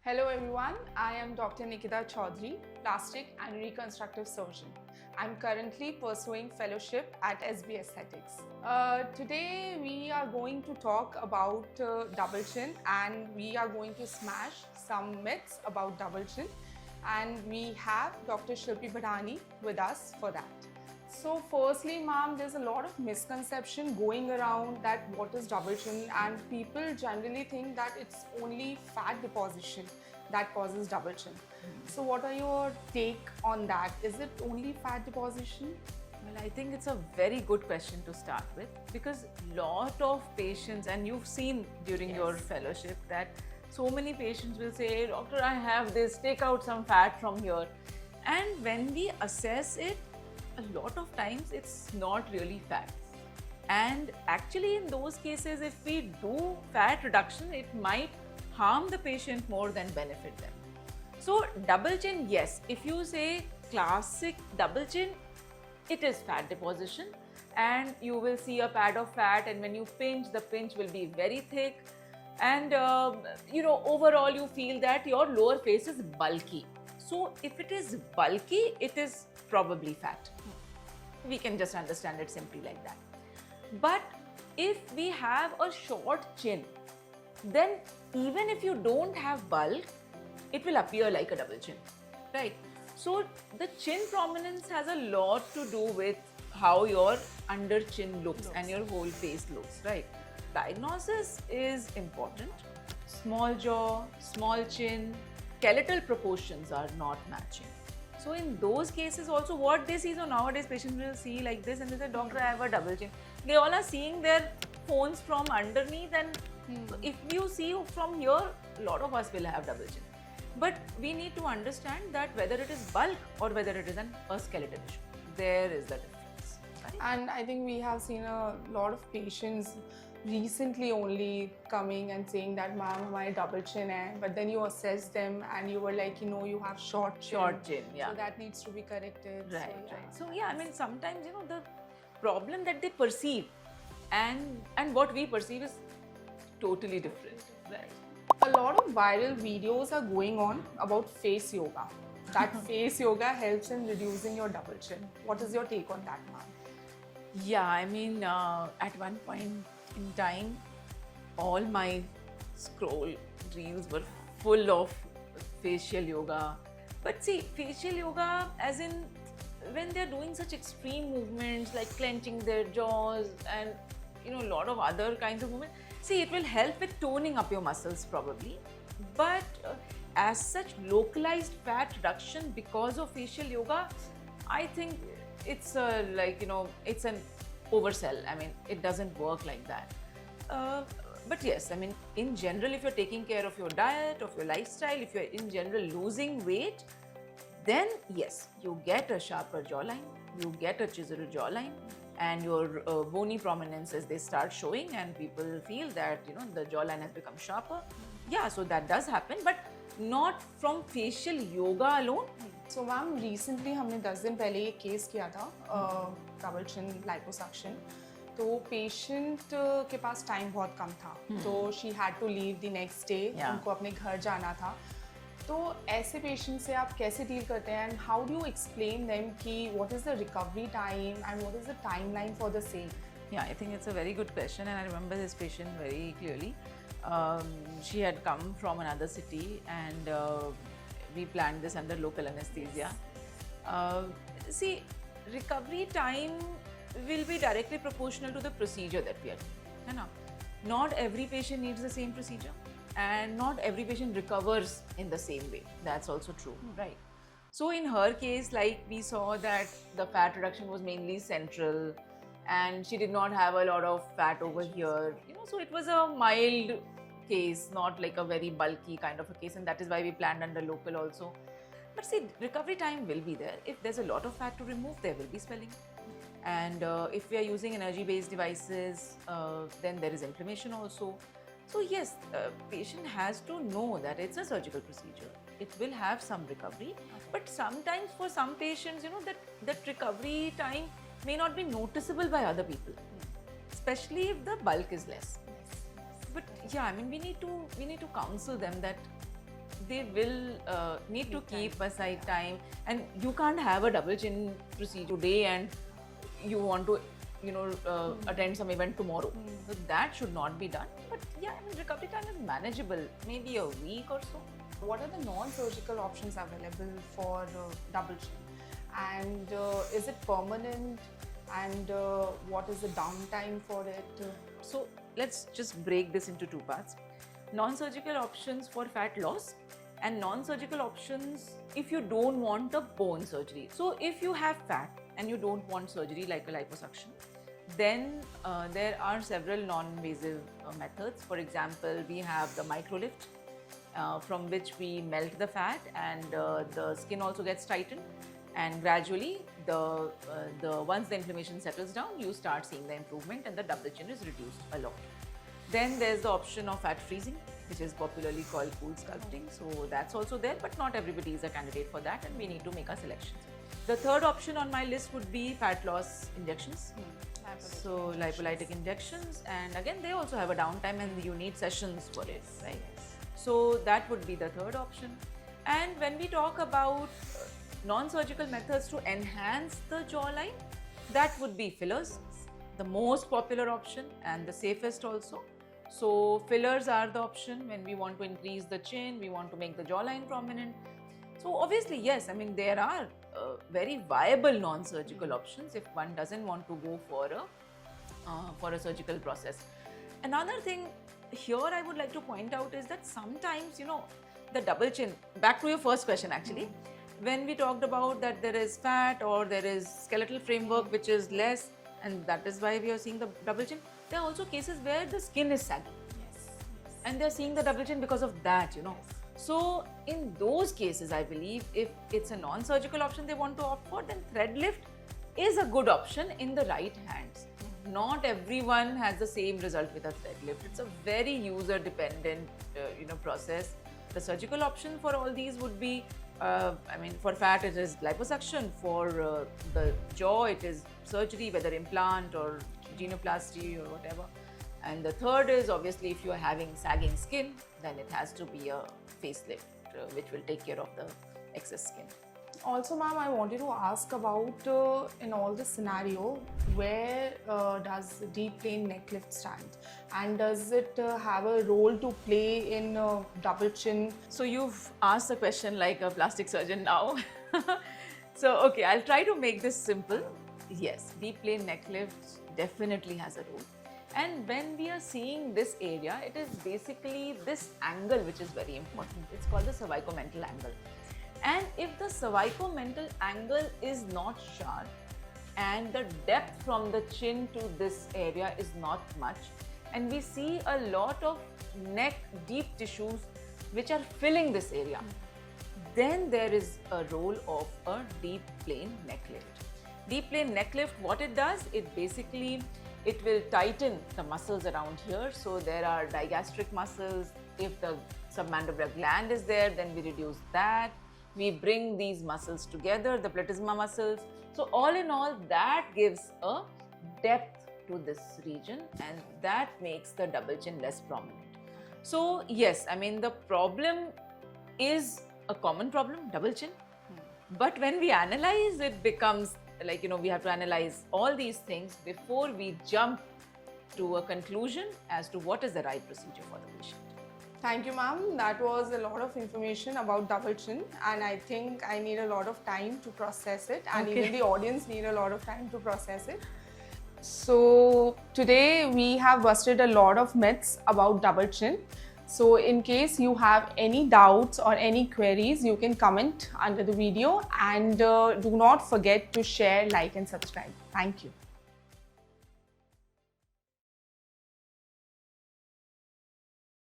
Hello everyone, I am Dr. Nikita Chaudhary, plastic and reconstructive surgeon. I'm currently pursuing fellowship at SB Aesthetics. Today we are going to talk about double chin, and we are going to smash some myths about double chin, and we have Dr. Shilpi Bhadani with us for that. So firstly, ma'am, there's a lot of misconception going around that what is double chin, and people generally think that it's only fat deposition that causes double chin. So what are your take on that? Is it only fat deposition? Well, I think it's a very good question to start with, because lot of patients, and you've seen during your fellowship that so many patients will say, "Doctor, I have this, take out some fat from here." And when we assess it, a lot of times it's not really fat. And actually in those cases, if we do fat reduction, it might harm the patient more than benefit them. So double chin, yes, if you say classic double chin, it is fat deposition, and you will see a pad of fat, and when you pinch, the pinch will be very thick, and overall you feel that your lower face is bulky. So if it is bulky, it is probably fat. We can just understand it simply like that. But if we have a short chin, then even if you don't have bulk, it will appear like a double chin, right? So the chin prominence has a lot to do with how your under chin looks and your whole face looks, right? Diagnosis is important. Small jaw, small chin, skeletal proportions are not matching. So in those cases also, what they see, so nowadays patients will see like this and they say, "Doctor, I have a double chin." They all are seeing their phones from underneath, and if you see from here, a lot of us will have double chin. But we need to understand that whether it is bulk or whether it is a skeletal issue. There is the difference, right? And I think we have seen a lot of patients recently only coming and saying that, "Ma'am, my double chin hai," but then you assess them and you were like, you have short chin. Short chin, yeah. So that needs to be corrected. Right, right. So yeah, I mean, sometimes the problem that they perceive and what we perceive is totally different, right? A lot of viral videos are going on about face yoga. That face yoga helps in reducing your double chin. What is your take on that, ma'am? Yeah, I mean, at one point in time, all my scroll reels were full of facial yoga. But see, facial yoga, as in when they're doing such extreme movements like clenching their jaws and a lot of other kinds of movements, see, it will help with toning up your muscles probably. But as such, localized fat reduction because of facial yoga, I think it's it's an oversell. I mean, it doesn't work like that. But yes, I mean, in general, if you're taking care of your diet, of your lifestyle, if you're in general losing weight, then yes, you get a sharper jawline, you get a chiseled jawline, and your bony prominences, they start showing, and people feel that the jawline has become sharper. Yeah, so that does happen, but not from facial yoga alone. So ma'am, recently हमने 10 दिन पहले एक case किया था double chin liposuction. तो patient के पास time बहुत कम था, तो she had to leave the next day. उनको अपने घर जाना था. तो ऐसे पेशेंट से आप कैसे डील करते हैं, and how do you explain them कि what is the recovery time and what is the timeline for the same? Yeah, I think it's a very good question, and I remember this patient very clearly. She had come from another city, and we planned this under local anesthesia. See, recovery time will be directly proportional to the procedure that we are doing. Not every patient needs the same procedure, and not every patient recovers in the same way. That's also true, right? So in her case, like, we saw that the fat reduction was mainly central, and she did not have a lot of fat over here. So it was a mild case, not like a very bulky kind of a case, and that is why we planned under local also. But see, recovery time will be there. If there's a lot of fat to remove, there will be swelling. And if we are using energy-based devices, then there is inflammation also. So yes, patient has to know that it's a surgical procedure. It will have some recovery, but sometimes for some patients, that recovery time may not be noticeable by other people, especially if the bulk is less. But yeah, I mean, we need to counsel them that they will need to keep aside time, and you can't have a double chin procedure today and you want to attend some event tomorrow. So that should not be done. But yeah, I mean, recovery time is manageable, maybe a week or so. What are the non-surgical options available for double chin? And is it permanent? And what is the downtime for it? So let's just break this into two parts. Non-surgical options for fat loss and non-surgical options if you don't want a bone surgery. So if you have fat and you don't want surgery like a liposuction, then there are several non-invasive methods. For example, we have the microlift, from which we melt the fat and the skin also gets tightened, and gradually once the inflammation settles down, you start seeing the improvement and the double chin is reduced a lot. Then there's the option of fat freezing, which is popularly called cool sculpting. So that's also there, but not everybody is a candidate for that, and we need to make our selections. The third option on my list would be fat loss injections. So lipolytic injections, and again they also have a downtime and you need sessions for it, right? So that would be the third option. And when we talk about non-surgical methods to enhance the jawline, that would be fillers, the most popular option and the safest also. So fillers are the option when we want to increase the chin, we want to make the jawline prominent. So obviously, yes, I mean there are very viable non-surgical options if one doesn't want to go for a surgical process. Another thing here I would like to point out is that sometimes, the double chin, back to your first question actually, when we talked about that there is fat or there is skeletal framework which is less, and that is why we are seeing the double chin. There are also cases where the skin is saggy. Yes. And they're seeing the double chin because of that, So in those cases, I believe if it's a non-surgical option they want to opt for, then thread lift is a good option in the right hands. Not everyone has the same result with a thread lift. It's a very user dependent process. The surgical option for all these would be, for fat it is liposuction, for the jaw it is surgery, whether implant or genoplasty or whatever. And the third is obviously if you are having sagging skin, then it has to be a facelift which will take care of the excess skin. Also, ma'am, I wanted to ask about in all this scenario, where does deep plane neck lift stand, and does it have a role to play in double chin? So you've asked a question like a plastic surgeon now. So okay, I'll try to make this simple. Yes, deep plane neck lift definitely has a role. And when we are seeing this area, it is basically this angle which is very important. It's called the cervicomental angle. And if the cervicomental angle is not sharp and the depth from the chin to this area is not much, and we see a lot of neck deep tissues which are filling this area, then there is a role of a deep plane neck lift. Deep plane neck lift, what it does, it will tighten the muscles around here. So there are digastric muscles. If the submandibular gland is there, then we reduce that. We bring these muscles together, the platysma muscles. So all in all, that gives a depth to this region, and that makes the double chin less prominent. So yes, I mean the problem is a common problem, double chin. But when we analyze, it becomes like, we have to analyze all these things before we jump to a conclusion as to what is the right procedure for the patient. Thank you, ma'am. That was a lot of information about double chin, and I think I need a lot of time to process it, and even the audience need a lot of time to process it. So today we have busted a lot of myths about double chin. So in case you have any doubts or any queries, you can comment under the video, and do not forget to share, like and subscribe. Thank you.